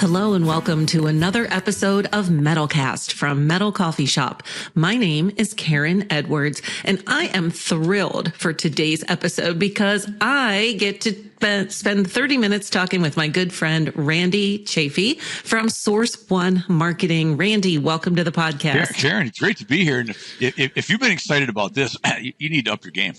Hello and welcome to another episode of MetalCast from Metal Coffee Shop. My name is Karen Edwards, and I am thrilled for today's episode because I get to spend 30 minutes talking with my good friend, Randy Chaffee from Source One Marketing. Randy, welcome to the podcast. Karen, it's great to be here. And if you've been excited about this, you need to up your game.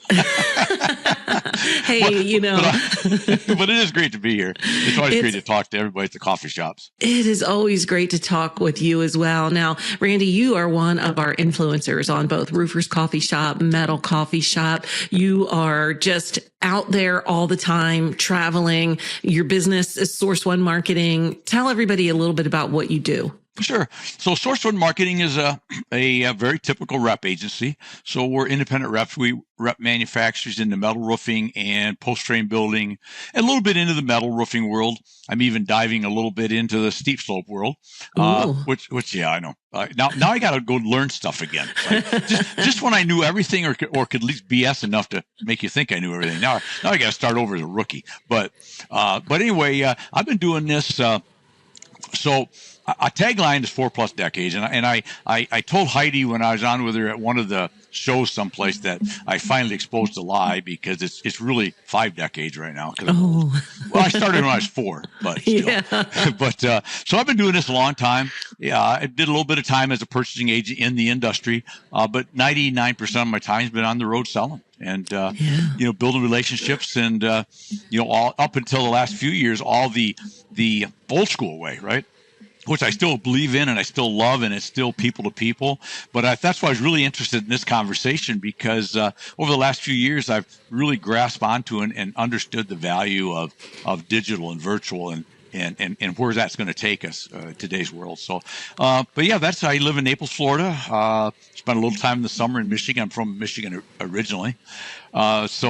Hey, but it is great to be here. It's always great to talk to everybody at the coffee shops. It is always great to talk with you as well. Now, Randy, you are one of our influencers on both Roofers Coffee Shop, Metal Coffee Shop. You are just out there all the time, traveling. Your business is Source One Marketing. Tell everybody a little bit about what you do. Sure. So Source One Marketing is a very typical rep agency. So we're independent reps. We rep manufacturers in the metal roofing and post-frame building, and a little bit into the metal roofing world. I'm even diving a little bit into the steep slope world, which yeah, I know. Now I got to go learn stuff again. Like, just when I knew everything or could at least BS enough to make you think I knew everything. Now I got to start over as a rookie. But anyway, I've been doing this. So a tagline is 4+ decades. And I told Heidi when I was on with her at one of the shows someplace that I finally exposed a lie because it's really 5 decades right now. Well, I started when I was 4, but still. Yeah. So I've been doing this a long time. Yeah, I did a little bit of time as a purchasing agent in the industry, but 99% of my time has been on the road selling. And, building relationships and, all up until the last few years, all the old school way, right? Which I still believe in and I still love, and it's still people to people. But that's why I was really interested in this conversation because over the last few years, I've really grasped onto and understood the value of digital and virtual and where that's going to take us today's world. So, but yeah, I live in Naples, Florida. Spent a little time in the summer in Michigan. I'm from Michigan originally. Just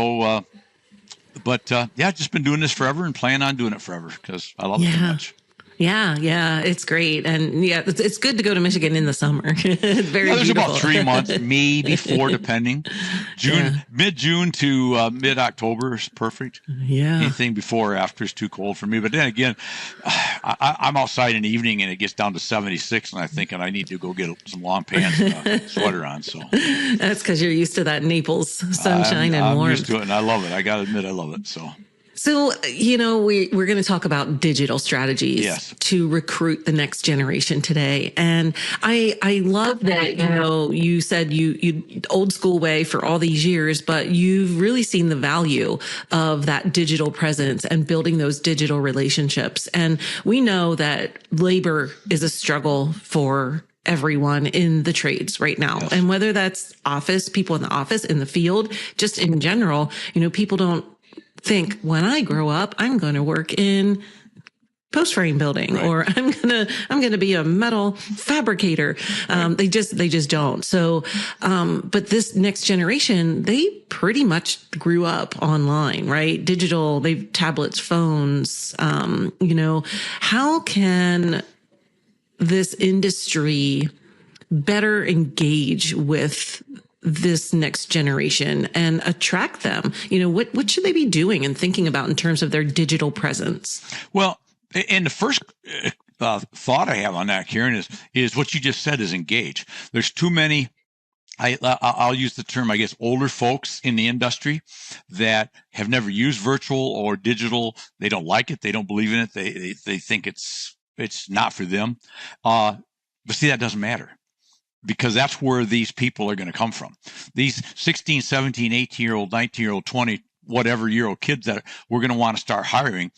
been doing this forever and plan on doing it forever because I love it so much. Yeah, it's great. And yeah, it's good to go to Michigan in the summer. It's very there's beautiful. About 3 months, maybe 4, depending. Mid-June to mid-October is perfect. Yeah. Anything before or after is too cold for me. But then again, I'm outside in the evening and it gets down to 76 and I'm thinking I need to go get some long pants and a sweater on. So that's because you're used to that Naples sunshine and warmth. I'm used to it and I love it. I got to admit, I love it. So, we're going to talk about digital strategies to recruit the next generation today. And I love that, you said you old school way for all these years, but you've really seen the value of that digital presence and building those digital relationships. And we know that labor is a struggle for everyone in the trades right now. Yes. And whether that's people in the office, in the field, just in general, people don't think when I grow up, I'm going to work in post-frame building or I'm going to be a metal fabricator. They just don't. So, but this next generation, they pretty much grew up online, right? Digital, they've tablets, phones, how can this industry better engage with this next generation and attract them? What should they be doing and thinking about in terms of their digital presence? Well, and the first thought I have on that, Karen, is what you just said is engage. There's too many, I'll use the term, I guess, older folks in the industry that have never used virtual or digital. They don't like it. They don't believe in it. They think it's not for them. But see, that doesn't matter. Because that's where these people are going to come from. These 16, 17, 18-year-old, 19-year-old, 20, whatever-year-old kids that we're going to want to start hiring,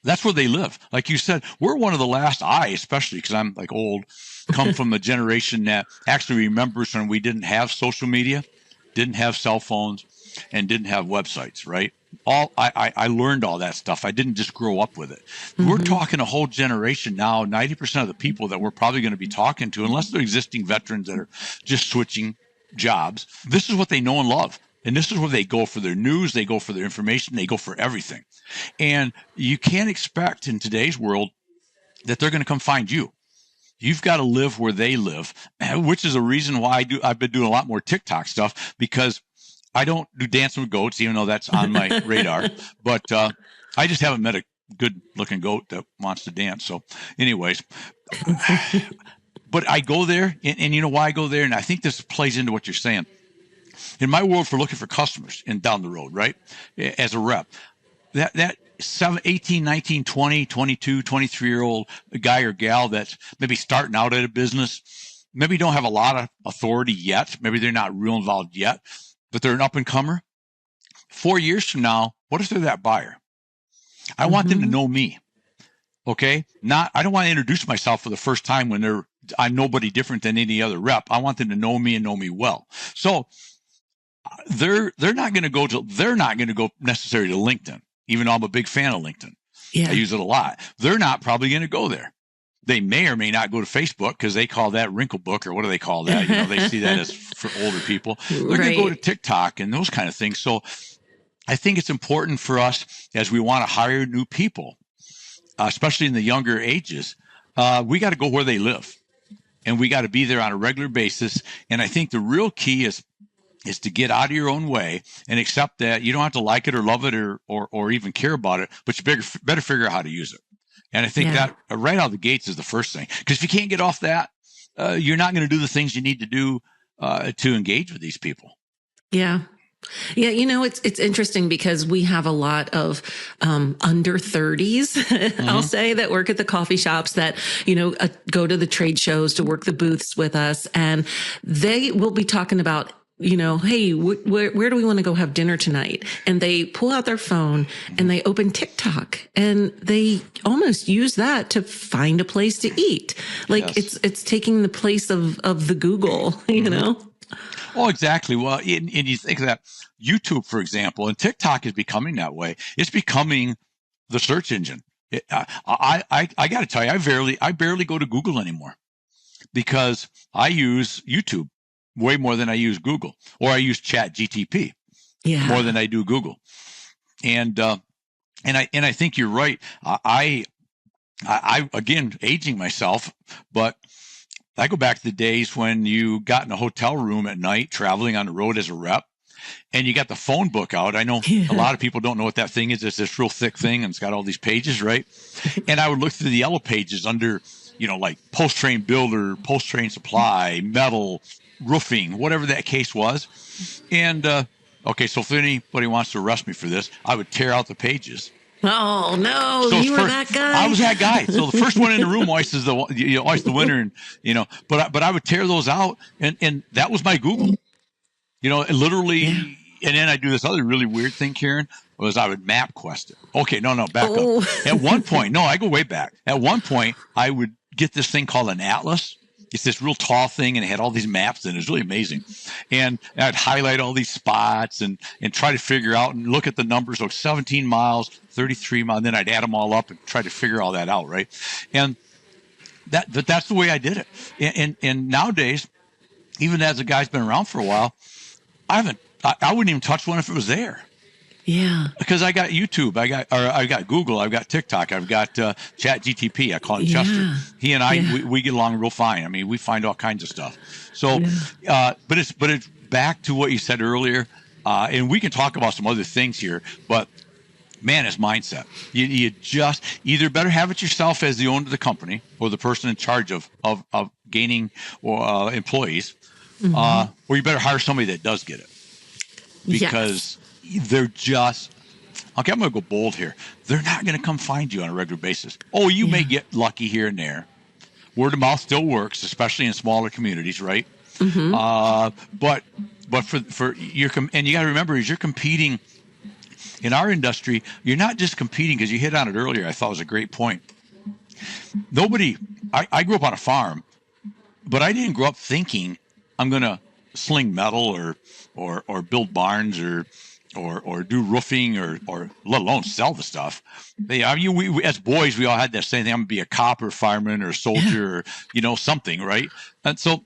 that's where they live. Like you said, we're one of the last, especially because I'm like old, come from the generation that actually remembers when we didn't have social media, didn't have cell phones, and didn't have websites, right? I learned all that stuff. I didn't just grow up with it. Mm-hmm. We're talking a whole generation now. 90% of the people that we're probably going to be talking to, unless they're existing veterans that are just switching jobs, this is what they know and love. And this is where they go for their news, they go for their information, they go for everything. And you can't expect in today's world that they're going to come find you. You've got to live where they live, which is a reason why I've been doing a lot more TikTok stuff, because I don't do Dancing with Goats, even though that's on my radar. But I just haven't met a good looking goat that wants to dance. So anyways, but I go there and you know why I go there? And I think this plays into what you're saying. In my world, for looking for customers and down the road, right? As a rep, that 18, 19, 20, 22, 23-year-old guy or gal that's maybe starting out at a business, maybe don't have a lot of authority yet. Maybe they're not real involved yet, but they're an up and comer. 4 years from now, what if they're that buyer? I want them to know me. Okay. I don't want to introduce myself for the first time when I'm nobody different than any other rep. I want them to know me and know me well. So they're not going to go necessarily to LinkedIn, even though I'm a big fan of LinkedIn. Yeah. I use it a lot. They're not probably going to go there. They may or may not go to Facebook because they call that wrinkle book, or what do they call that? You know, they see that as for older people. They're going to go to TikTok and those kind of things. So I think it's important for us, as we want to hire new people, especially in the younger ages, we got to go where they live, and we got to be there on a regular basis. And I think the real key is to get out of your own way and accept that you don't have to like it or love it or even care about it, but you better figure out how to use it. And I think that right out of the gates is the first thing, because if you can't get off that, you're not going to do the things you need to do to engage with these people. Yeah. Yeah, you know, it's interesting because we have a lot of under 30s, I'll say, that work at the coffee shops that, you know, go to the trade shows to work the booths with us. And they will be talking about, you know, hey, where do we want to go have dinner tonight? And they pull out their phone and they open TikTok and they almost use that to find a place to eat. Like it's taking the place of the Google, you know? Oh, exactly. Well, and you think of that YouTube, for example, and TikTok is becoming that way. It's becoming the search engine. I got to tell you, I barely go to Google anymore because I use YouTube way more than I use Google, or I use Chat GTP more than I do Google. And I think you're right. I again, aging myself, but I go back to the days when you got in a hotel room at night traveling on the road as a rep, and you got the phone book out. I know a lot of people don't know what that thing is. It's this real thick thing, and it's got all these pages, right? And I would look through the yellow pages under, you know, like post-train builder, post-train supply, metal, roofing, whatever that case was. And, okay, so if anybody wants to arrest me for this, I would tear out the pages. Oh no! So you were that guy. I was that guy. So the first one in the room always is always the winner, and you know. But I would tear those out, and that was my Google. You know, literally. Yeah. And then I do this other really weird thing, Karen, was I would map quest it. Okay, back up. At one point, I go way back. At one point, I would get this thing called an atlas. It's this real tall thing, and it had all these maps, and it was really amazing. And I'd highlight all these spots and try to figure out and look at the numbers. So 17 miles, 33 miles, and then I'd add them all up and try to figure all that out, right? And that's the way I did it. And nowadays, even as a guy's been around for a while, I wouldn't even touch one if it was there. Yeah. Because I got YouTube, I got Google, I've got TikTok, I've got Chat GTP. I call him Chester. He and I, we get along real fine. I mean, we find all kinds of stuff. So, but it's back to what you said earlier, and we can talk about some other things here. But man, it's mindset. You just either better have it yourself as the owner of the company or the person in charge of gaining or employees, or you better hire somebody that does get it, because they're just, okay, I'm going to go bold here. They're not going to come find you on a regular basis. Oh, you may get lucky here and there. Word of mouth still works, especially in smaller communities, right? But for and you got to remember, as you're competing in our industry, you're not just competing, because you hit on it earlier. I thought it was a great point. I grew up on a farm, but I didn't grow up thinking I'm going to sling metal or build barns or do roofing or let alone sell the stuff. I mean, we as boys, we all had that same thing. I'm going to be a cop or fireman or a soldier or, something, right? And so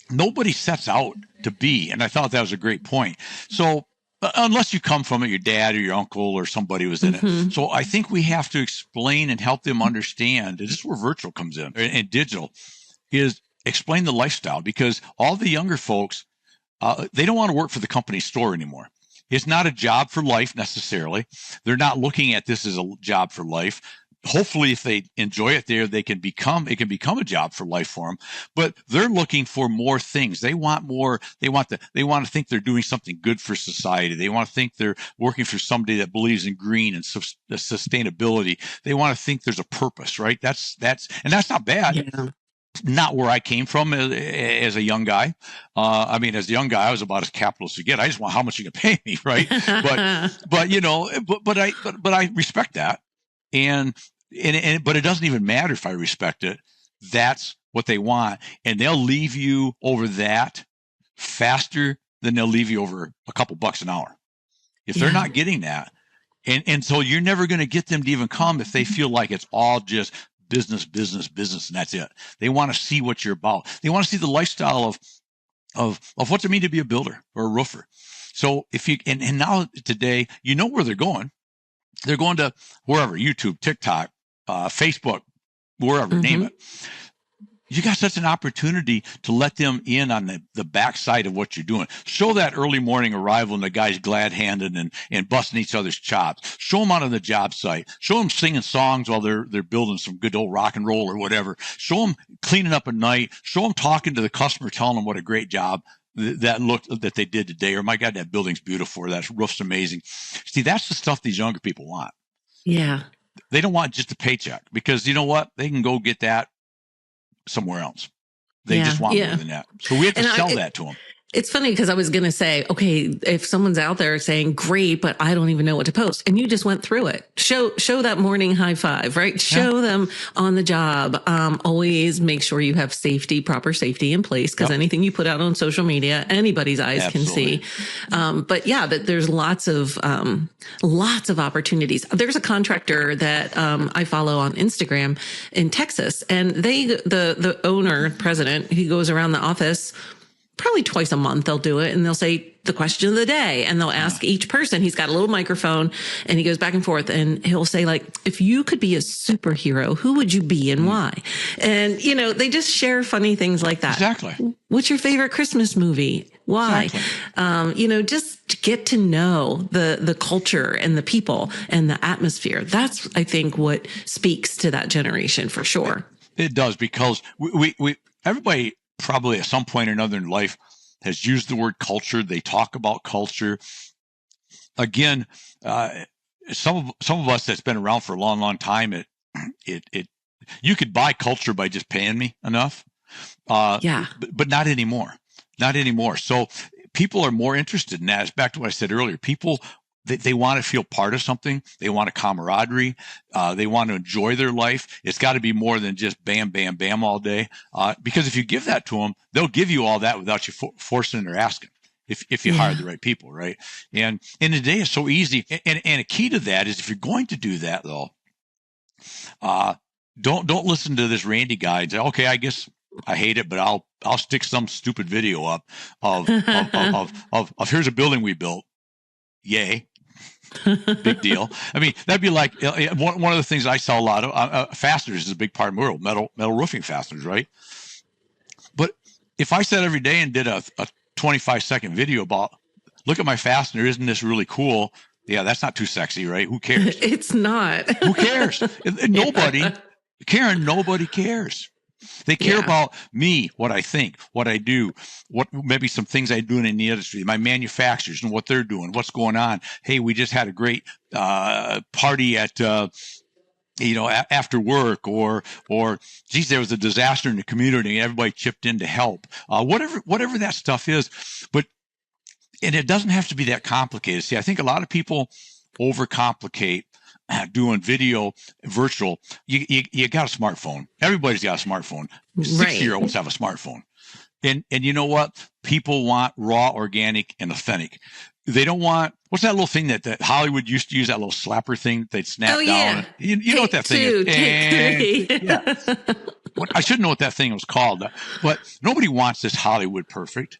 nobody sets out to be, and I thought that was a great point. So unless you come from it, your dad or your uncle or somebody was in it. So I think we have to explain and help them understand. This is where virtual comes in, and digital is explain the lifestyle, because all the younger folks, they don't want to work for the company store anymore. It's not a job for life necessarily. They're not looking at this as a job for life. Hopefully, if they enjoy it there, it can become a job for life for them. But they're looking for more things. They want more. They want to think they're doing something good for society. They want to think they're working for somebody that believes in green and sustainability. They want to think there's a purpose, right? That's not bad. Yeah. Not where I came from as a young guy. I mean, as a young guy, I was about as capitalist as you get. I just want how much you can pay me, right? but I respect that, but it doesn't even matter if I respect it. That's what they want, and they'll leave you over that faster than they'll leave you over a couple bucks an hour if they're not getting that. And so you're never going to get them to even come if they feel like it's all just business, and that's it. They want to see what you're about. They want to see the lifestyle of what's it mean to be a builder or a roofer. So if you and now today, you know where they're going. They're going to wherever, YouTube, TikTok, Facebook, wherever, name it. You got such an opportunity to let them in on the backside of what you're doing. Show that early morning arrival and the guys glad-handed and busting each other's chops. Show them out on the job site. Show them singing songs while they're building some good old rock and roll or whatever. Show them cleaning up at night. Show them talking to the customer, telling them what a great job that they did today. Or, my God, that building's beautiful. Or that roof's amazing. See, that's the stuff these younger people want. Yeah. They don't want just a paycheck, because you know what? They can go get that somewhere else. They just want more than that. So we have to sell that to them. It's funny because I was going to say, okay, if someone's out there saying, great, but I don't even know what to post, and you just went through it, show that morning high five, right? Show them on the job. Always make sure you have proper safety in place, because anything you put out on social media, anybody's eyes can see. But that there's lots of opportunities. There's a contractor that I follow on Instagram in Texas, and the owner, president, he goes around the office probably twice a month. They'll do it, and they'll say the question of the day, and they'll ask each person. He's got a little microphone, and he goes back and forth, and he'll say, like, if you could be a superhero, who would you be and why? And, they just share funny things like that. Exactly. What's your favorite Christmas movie? Why? Exactly. Just get to know the culture and the people and the atmosphere. That's, I think, what speaks to that generation for sure. It does, because everybody probably at some point or another in life has used the word culture. They talk about culture. Again, some of us that's been around for a long, long time, you could buy culture by just paying me enough. But not anymore. Not anymore. So people are more interested in that. It's back to what I said earlier. People, they want to feel part of something. They want a camaraderie. They want to enjoy their life. It's got to be more than just bam, bam, bam all day. Because if you give that to them, they'll give you all that without you forcing or asking. If you hire the right people, right? And today it's so easy. And a key to that is, if you're going to do that, though, don't listen to this Randy guy and say, okay, I guess I hate it, but I'll stick some stupid video up of here's a building we built. Yay. Big deal. I mean, that'd be like one of the things I sell a lot of. Fasteners is a big part of my world. Metal roofing fasteners, right? But if I sat every day and did a 25-second video about, look at my fastener, isn't this really cool? Yeah, that's not too sexy, right? Who cares? It's not. Who cares? Nobody, Karen. Nobody cares. They care about me, what I think, what I do, what maybe some things I do in the industry, my manufacturers and what they're doing, what's going on. Hey, we just had a great party at after work, or geez, there was a disaster in the community and everybody chipped in to help. Whatever that stuff is, and it doesn't have to be that complicated. See, I think a lot of people overcomplicate doing video virtual. You got a smartphone. Everybody's got a smartphone. 60-year-olds have a smartphone. And you know what? People want raw, organic, and authentic. They don't want, what's that little thing that Hollywood used to use, that little slapper thing they'd snap down? You know what that thing is. Take 3. Yeah. I should know what that thing was called. But nobody wants this Hollywood perfect.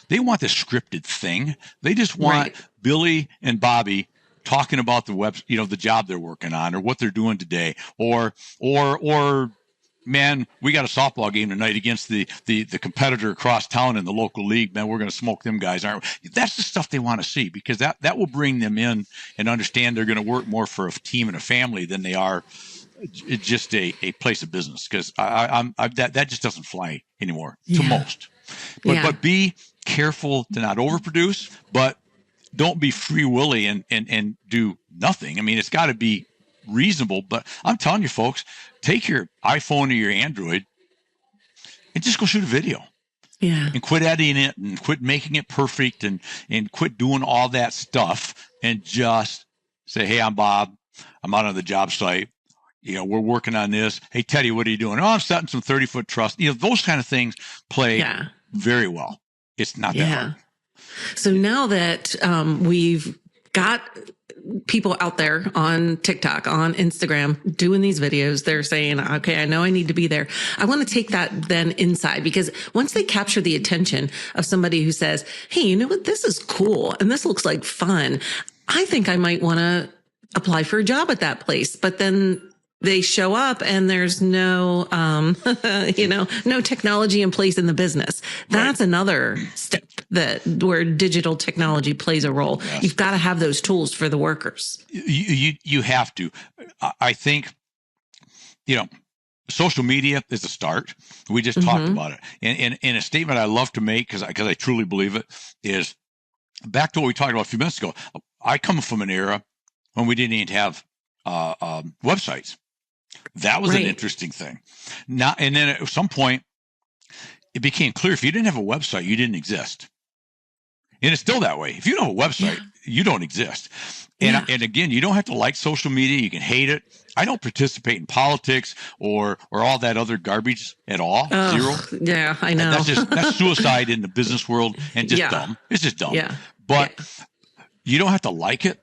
They want this scripted thing. They just want Billy and Bobby talking about the job they're working on, or what they're doing today, or man, we got a softball game tonight against the competitor across town in the local league. Man, we're going to smoke them guys, aren't we? That's the stuff they want to see, because that will bring them in and understand they're going to work more for a team and a family than they are just a place of business. Because that just doesn't fly anymore to most. But be careful to not overproduce, but don't be free willy and do nothing. I mean, it's got to be reasonable. But I'm telling you, folks, take your iPhone or your Android and just go shoot a video. Yeah. And quit editing it and quit making it perfect and quit doing all that stuff, and just say, hey, I'm Bob. I'm out on the job site. We're working on this. Hey, Teddy, what are you doing? Oh, I'm setting some 30-foot truss. Those kind of things play very well. It's not that hard. So now that we've got people out there on TikTok, on Instagram, doing these videos, they're saying, okay, I know I need to be there. I want to take that then inside, because once they capture the attention of somebody who says, hey, you know what, this is cool and this looks like fun, I think I might want to apply for a job at that place. But then they show up and there's no, no technology in place in the business. That's another step where digital technology plays a role. Yes. You've got to have those tools for the workers. You have to. I think, social media is a start. We just talked about it. And a statement I love to make, because I truly believe it, is back to what we talked about a few minutes ago. I come from an era when we didn't even have websites. That was an interesting thing. And then at some point, it became clear if you didn't have a website, you didn't exist. And it's still that way. If you don't have a website, you don't exist. And again, you don't have to like social media. You can hate it. I don't participate in politics or all that other garbage at all. Zero. Yeah, I know. That's suicide in the business world, and just dumb. It's just dumb. Yeah. But you don't have to like it.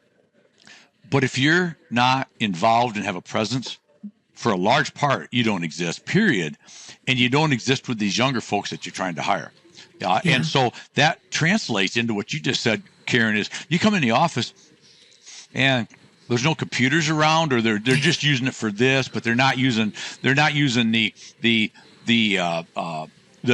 But if you're not involved and have a presence, for a large part, you don't exist, period. And you don't exist with these younger folks that you're trying to hire. And so that translates into what you just said, Karen, is you come in the office and there's no computers around, or they're just using it for this, but they're not using the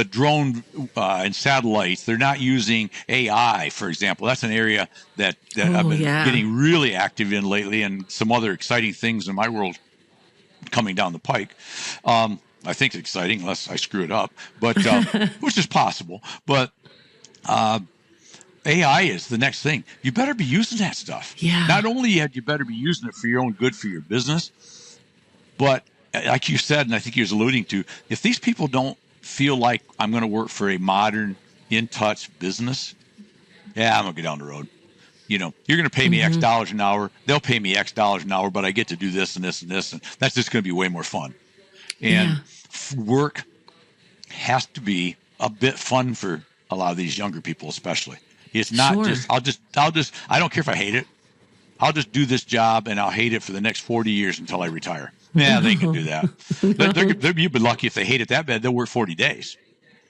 drone and satellites. They're not using AI, for example. That's an area that I've been getting really active in lately, and some other exciting things in my world coming down the pike. I think it's exciting, unless I screw it up, but which is possible. But AI is the next thing. You better be using that stuff. Yeah. Not only you better be using it for your own good, for your business, but like you said, and I think you was alluding to, if these people don't feel like I'm going to work for a modern, in-touch business, I'm going to go down the road. You're going to pay me X dollars an hour. They'll pay me X dollars an hour, but I get to do this and this and this, and that's just going to be way more fun. And work has to be a bit fun for a lot of these younger people, especially. It's not just I don't care if I hate it. I'll just do this job and I'll hate it for the next 40 years until I retire. Yeah, they can do that. You'd be lucky if they hate it that bad. They'll work 40 days.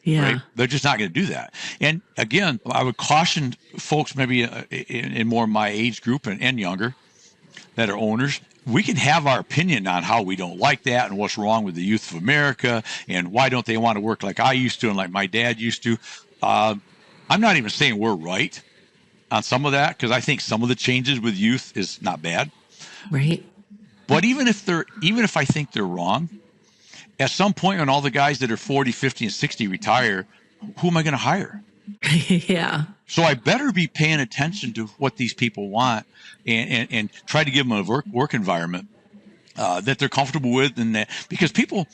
Yeah. Right? They're just not going to do that. And again, I would caution folks maybe in more my age group and younger that are owners. We can have our opinion on how we don't like that and what's wrong with the youth of America and why don't they want to work like I used to and like my dad used to. I'm not even saying we're right on some of that, because I think some of the changes with youth is not bad. Right. But even if I think they're wrong, at some point when all the guys that are 40, 50, and 60 retire, who am I going to hire? Yeah. So I better be paying attention to what these people want and try to give them a work environment that they're comfortable with, and that, because people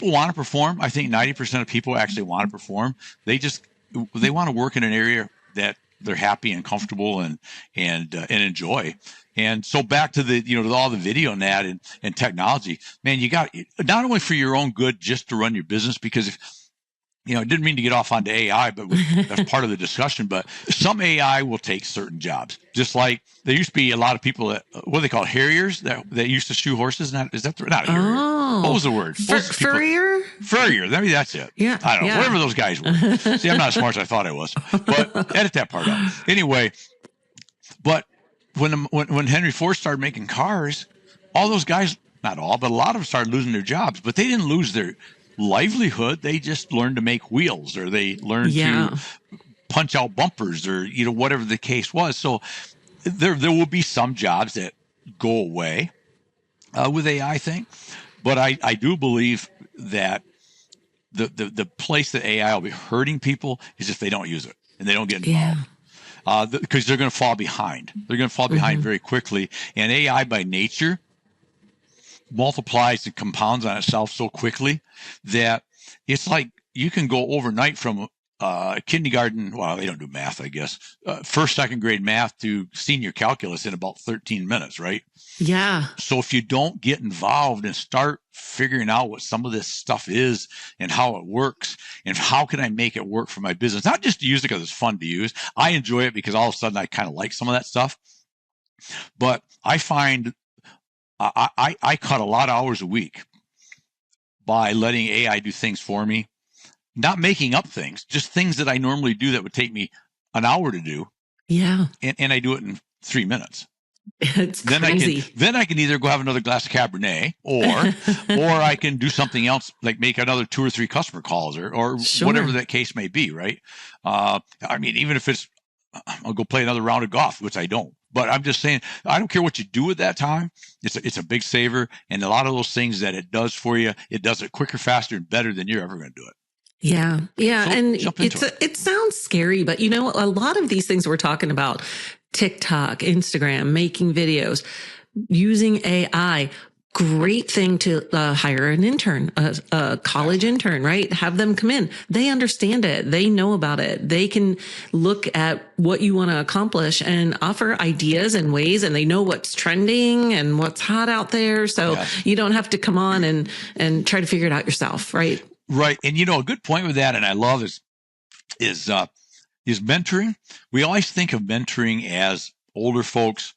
want to perform. I think 90% of people actually want to perform. They want to work in an area that they're happy and comfortable and enjoy. And so back to to all the video and that and technology, man, you got not only for your own good, just to run your business, because if, I didn't mean to get off onto AI, but that's part of the discussion. But some AI will take certain jobs. Just like there used to be a lot of people that, what they call harriers, that used to shoe horses. Not a harrier? Oh. What was the word? Furrier? Furrier. Maybe that's it. Yeah. I don't know. Whatever those guys were. See, I'm not as smart as I thought I was. But edit that part out. Anyway, but when Henry Ford started making cars, all those guys not all, but a lot of them started losing their jobs, but they didn't lose their livelihood. They just learned to make wheels, or they learned to punch out bumpers, or, whatever the case was. So there will be some jobs that go away with AI thing, but I do believe that the place that AI will be hurting people is if they don't use it and they don't get involved, because they're going to fall behind. They're going to fall behind very quickly, and AI by nature multiplies and compounds on itself so quickly that it's like you can go overnight from kindergarten, well, they don't do math, I guess, first, second grade math to senior calculus in about 13 minutes, right? Yeah. So if you don't get involved and start figuring out what some of this stuff is and how it works and how can I make it work for my business, not just to use it because it's fun to use. I enjoy it because all of a sudden I kind of like some of that stuff. But I find I cut a lot of hours a week by letting AI do things for me, not making up things, just things that I normally do that would take me an hour to do. Yeah. And I do it in 3 minutes. It's crazy. Then I can either go have another glass of Cabernet, or I can do something else, like make another 2 or 3 customer calls, or whatever that case may be, right? I mean, even if it's, I'll go play another round of golf, which I don't. But I'm just saying, I don't care what you do with that time. It's a big saver. And a lot of those things that it does for you, it does it quicker, faster, and better than you're ever going to do it. Yeah. Yeah. So and it sounds scary, but a lot of these things we're talking about, TikTok, Instagram, making videos, using AI, great thing to hire an intern, a college intern, right? Have them come in. They understand it. They know about it. They can look at what you want to accomplish and offer ideas and ways, and they know what's trending and what's hot out there. So you don't have to come on and try to figure it out yourself, right? Right. And a good point with that, and I love is mentoring. We always think of mentoring as older folks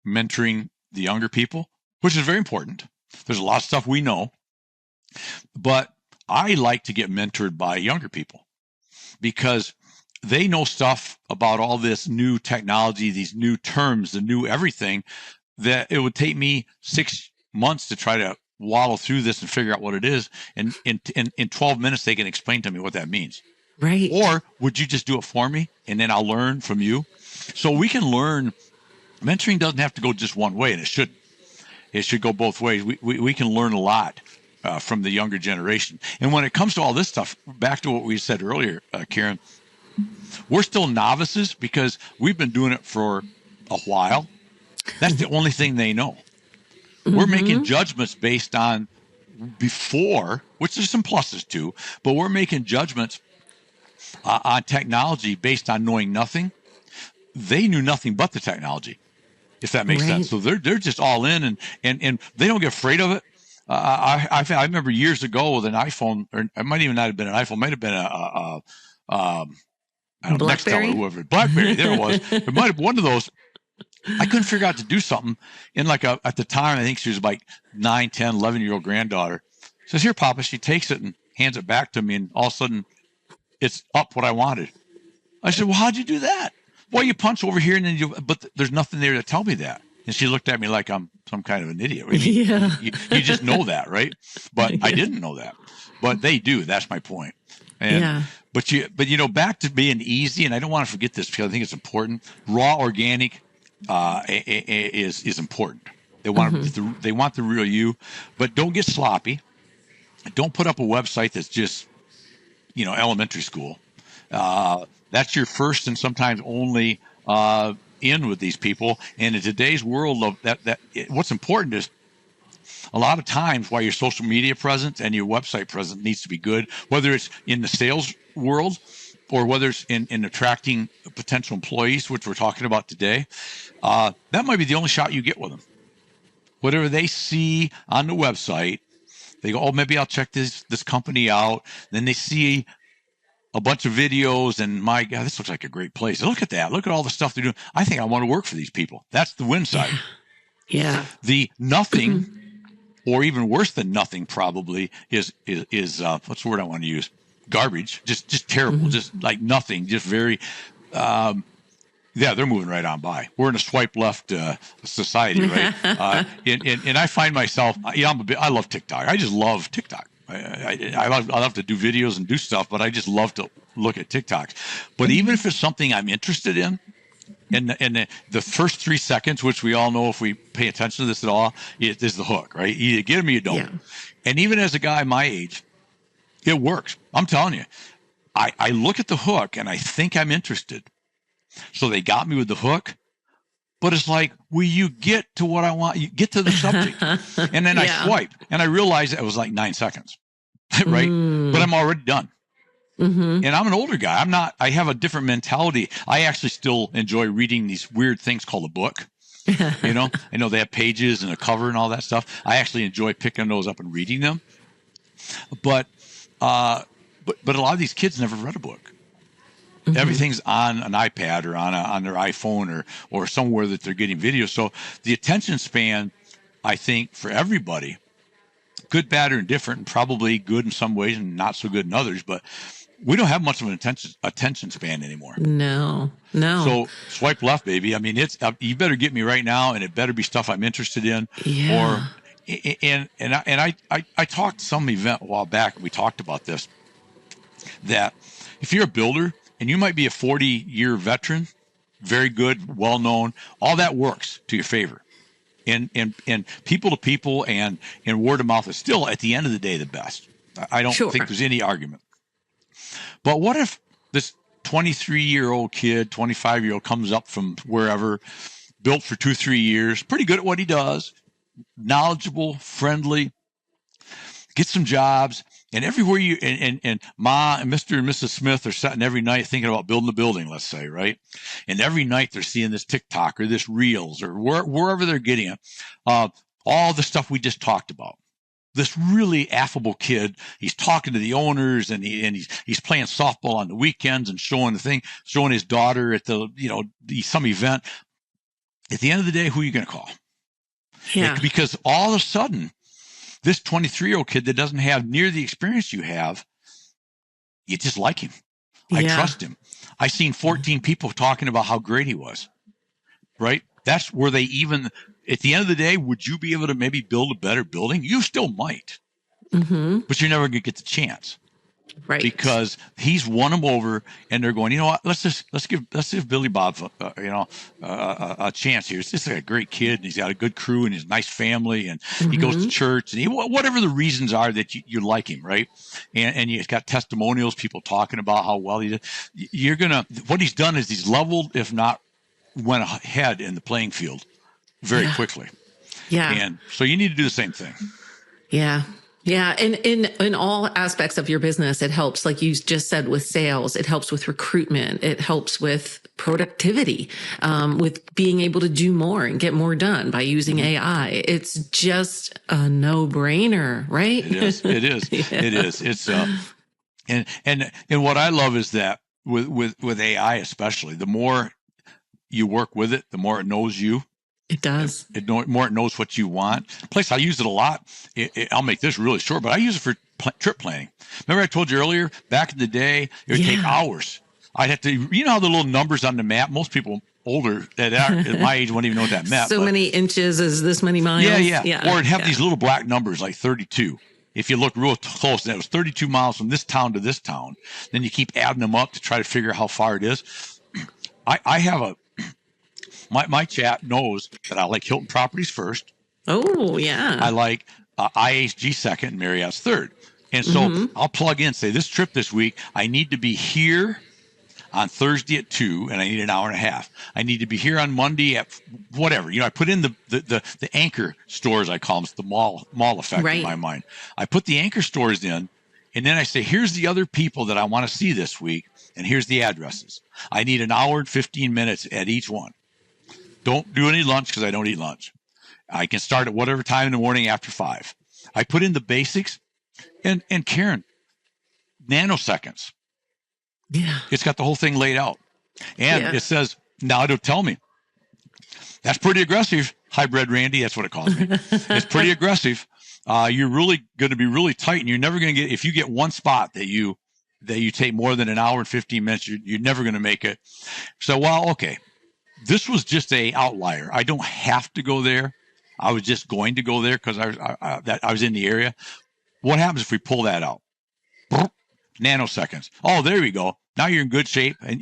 mentoring the younger people, which is very important. There's a lot of stuff we know, but I like to get mentored by younger people because they know stuff about all this new technology, these new terms, the new everything, that it would take me 6 months to try to waddle through this and figure out what it is. And in 12 minutes, they can explain to me what that means. Right. Or would you just do it for me and then I'll learn from you? So we can learn. Mentoring doesn't have to go just one way, and it should. It should go both ways. We can learn a lot from the younger generation. And when it comes to all this stuff, back to what we said earlier, Karen, we're still novices because we've been doing it for a while. That's the only thing they know. We're making judgments based on before, which there's some pluses too, but we're making judgments on technology based on knowing nothing. They knew nothing but the technology, if that makes sense. So they're just all in, and they don't get afraid of it. I remember years ago with an iPhone, or it might even not have been an iPhone, it might have been a BlackBerry? Nextel or whoever. BlackBerry, there it was. It might have been one of those. I couldn't figure out to do something in at the time, I think she was like 9, 10, 11-year-old granddaughter. Says, "Here, Papa." She takes it and hands it back to me, and all of a sudden it's up what I wanted. I said, "Well, how'd you do that?" "Well, you punch over here and then but there's nothing there to tell me that." And she looked at me like I'm some kind of an idiot. You just know that, right? But I didn't know that. But they do. That's my point. And, but back to being easy, and I don't want to forget this because I think it's important. Raw organic is important. They want the real you, but don't get sloppy. Don't put up a website that's just elementary school. That's your first and sometimes only in with these people. And in today's world of that what's important is a lot of times why your social media presence and your website presence needs to be good, whether it's in the sales world or whether it's in attracting potential employees, which we're talking about today. That might be the only shot you get with them. Whatever they see on the website, they go, "Oh, maybe I'll check this company out." Then they see a bunch of videos, and my God, this looks like a great place. Look at that. Look at all the stuff they're doing. I think I want to work for these people. That's the win side. Yeah. The nothing, or even worse than nothing, probably is what's the word I want to use? Garbage. Just terrible. Just like nothing. Just very. Yeah, they're moving right on by. We're in a swipe left society, right? And I find myself, I love TikTok. I just love TikTok. I love to do videos and do stuff, but I just love to look at TikToks. But even if it's something I'm interested in, and the first 3 seconds, which we all know if we pay attention to this at all, it is the hook, right? You get them or you don't. Yeah. And even as a guy my age, it works. I'm telling you, I look at the hook and I think I'm interested. So they got me with the hook, but it's like, will you get to what I want? You get to the subject. And then I swipe and I realized it was like 9 seconds, right? But I'm already done. And I'm an older guy. I have a different mentality. I actually still enjoy reading these weird things called a book. I know they have pages and a cover and all that stuff. I actually enjoy picking those up and reading them. But a lot of these kids never read a book. Everything's on an iPad or on their iPhone or somewhere that they're getting video. So the attention span, I think, for everybody, good, bad, or indifferent, and probably good in some ways and not so good in others, but we don't have much of an attention span anymore. No. So swipe left, baby. I mean, you better get me right now, and it better be stuff I'm interested in. Yeah. I talked some event a while back. We talked about this, that if you're a builder and you might be a 40-year veteran, very good, well known, all that works to your favor. And people to people and word of mouth is still at the end of the day the best. I don't think there's any argument. But what if this 23-year-old kid, 25-year-old comes up from wherever, built for 2-3 years, pretty good at what he does, knowledgeable, friendly, gets some jobs, and everywhere and Ma and Mr. and Mrs. Smith are sitting every night thinking about building a building, let's say, right? And every night they're seeing this TikTok or this Reels or wherever they're getting it, all the stuff we just talked about. This really affable kid, he's talking to the owners and he's playing softball on the weekends and showing his daughter at some event. At the end of the day, who are you going to call? Yeah. Because all of a sudden, this 23-year-old kid that doesn't have near the experience you have, you just like him. I trust him. I seen 14 people talking about how great he was, right? That's where they even, at the end of the day, would you be able to maybe build a better building? You still might, but you're never going to get the chance. Right. Because he's won them over and they're going, you know what, let's give Billy Bob, a chance here. It's just like a great kid and he's got a good crew and he's a nice family and he goes to church and whatever the reasons are that you like him, right? And he's got testimonials, people talking about how well he did. What he's done is he's leveled, if not went ahead in the playing field very quickly. Yeah. And so you need to do the same thing. Yeah. Yeah. And in all aspects of your business, it helps, like you just said, with sales, it helps with recruitment. It helps with productivity, with being able to do more and get more done by using AI. It's just a no-brainer, right? It is. It is. It's, and what I love is that with AI, especially, the more you work with it, the more it knows you. It does. More it knows what you want. Place I use it a lot. I'll make this really short, but I use it for trip planning. Remember I told you earlier, back in the day, it would take hours. I'd have to, how the little numbers on the map, most people older at my age wouldn't even know what that meant. So many inches is this many miles. Yeah. Or it'd have these little black numbers like 32. If you look real close, and it was 32 miles from this town to this town. Then you keep adding them up to try to figure out how far it is. I have my chat knows that I like Hilton Properties first. Oh, yeah. I like IHG second and Marriott's third. And so I'll plug in, say this trip this week, I need to be here on Thursday at 2 and I need an hour and a half. I need to be here on Monday at whatever. I put in the anchor stores, I call them. It's the mall effect in my mind. I put the anchor stores in and then I say, here's the other people that I want to see this week. And here's the addresses. I need an hour and 15 minutes at each one. Don't do any lunch because I don't eat lunch. I can start at whatever time in the morning after 5. I put in the basics and Karen, nanoseconds. Yeah. It's got the whole thing laid out. And it says, now it'll tell me. That's pretty aggressive. Hybrid Randy, that's what it calls me. It's pretty aggressive. You're really going to be really tight and you're never going to get, if you get one spot that you take more than an hour and 15 minutes, you're never going to make it. So, okay. This was just a outlier. I don't have to go there. I was just going to go there because I was in the area. What happens if we pull that out? Nanoseconds. Oh, there we go. Now you're in good shape. And,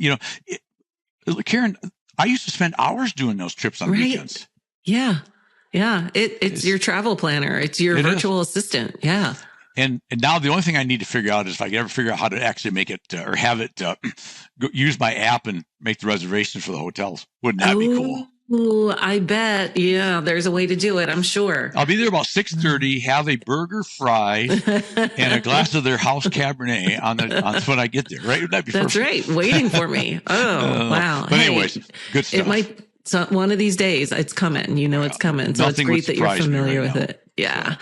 Karen, I used to spend hours doing those trips on weekends. Yeah. Yeah. It's your travel planner. It's your virtual assistant. Yeah. And now the only thing I need to figure out is if I can ever figure out how to actually make it or have it use my app and make the reservations for the hotels. Wouldn't that be cool? Ooh, I bet. Yeah, there's a way to do it, I'm sure. I'll be there about 6:30, have a burger, fries, and a glass of their house Cabernet on when I get there, right? Would that be That's perfect? right. Waiting for me. Oh, wow. But anyways, good stuff. It might, so one of these days it's coming, it's coming. So it's great that you're familiar with it. Yeah.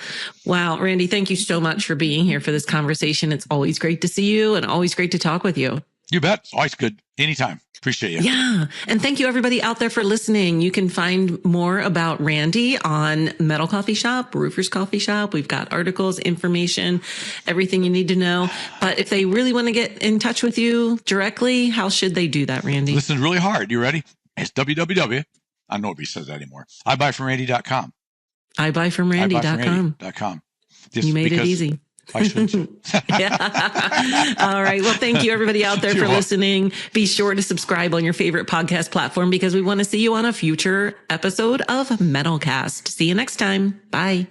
Wow. Randy, thank you so much for being here for this conversation. It's always great to see you and always great to talk with you. You bet. It's always good. Anytime. Appreciate you. Yeah. And thank you everybody out there for listening. You can find more about Randy on Metal Coffee Shop, Roofers Coffee Shop. We've got articles, information, everything you need to know. But if they really want to get in touch with you directly, how should they do that, Randy? Listen really hard. You ready? It's www. I don't know if he says that anymore. ibuyfromrandy.com. ibuyfromrandy.com. You made it easy. I should. Yeah. All right. Well, thank you everybody out there for listening. Be sure to subscribe on your favorite podcast platform because we want to see you on a future episode of MetalCast. See you next time. Bye.